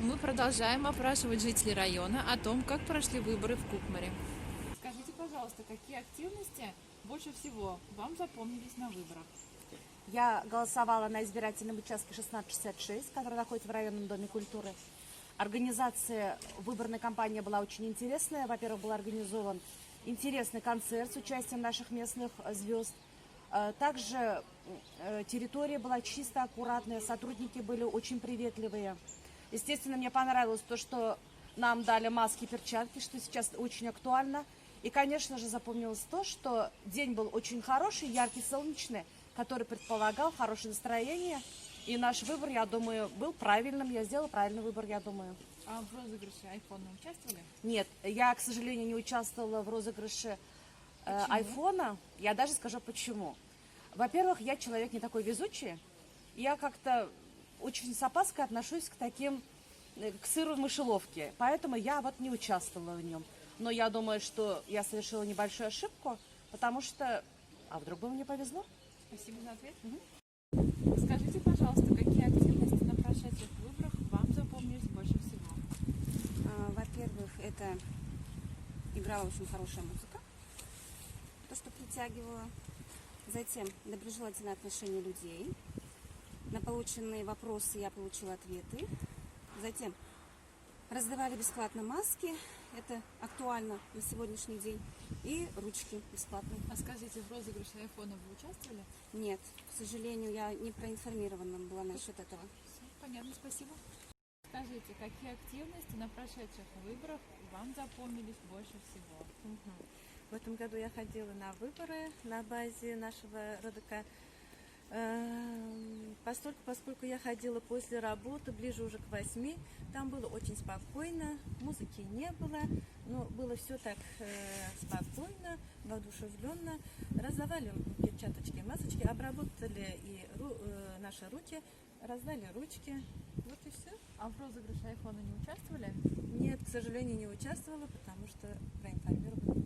Мы продолжаем опрашивать жителей района о том, как прошли выборы в Кукмаре. Скажите, пожалуйста, какие активности больше всего вам запомнились на выборах? Я голосовала на избирательном участке 1666, который находится в районном доме культуры. Организация выборной кампании была очень интересная. Во-первых, был организован интересный концерт с участием наших местных звезд. Также территория была чисто, аккуратная, сотрудники были очень приветливые. Естественно, мне понравилось то, что нам дали маски и перчатки, что сейчас очень актуально. И, конечно же, запомнилось то, что день был очень хороший, яркий, солнечный, который предполагал хорошее настроение. И наш выбор, я думаю, был правильным. Я сделала правильный выбор, я думаю. А в розыгрыше айфона участвовали? Нет, я, к сожалению, не участвовала в розыгрыше айфона. Я даже скажу почему. Во-первых, я человек не такой везучий. Я как-то очень с опаской отношусь к таким, к сыру в мышеловке. Поэтому я вот не участвовала в нем. Но я думаю, что я совершила небольшую ошибку, потому что... А вдруг бы мне повезло? Спасибо за ответ. Скажите, пожалуйста, какие активности на прошедших выборах вам запомнились больше всего? Во-первых, это играла очень хорошая музыка, то, что притягивало. Затем доброжелательное отношение людей. На полученные вопросы я получила ответы. Затем раздавали бесплатно маски, это актуально на сегодняшний день, и ручки бесплатные. А скажите, в розыгрыше айфона вы участвовали? Нет, к сожалению, я не проинформирована была насчет этого. Все, понятно, спасибо. Скажите, какие активности на прошедших выборах вам запомнились больше всего? В этом году я ходила на выборы на базе нашего РДК. Поскольку я ходила после работы, ближе уже к 8, там было очень спокойно, музыки не было, но было все так спокойно, воодушевленно. Раздавали перчаточки, масочки, обработали и наши руки, раздали ручки. Вот и все. А в розыгрыше айфона не участвовали? Нет, к сожалению, не участвовала, потому что проинформировала.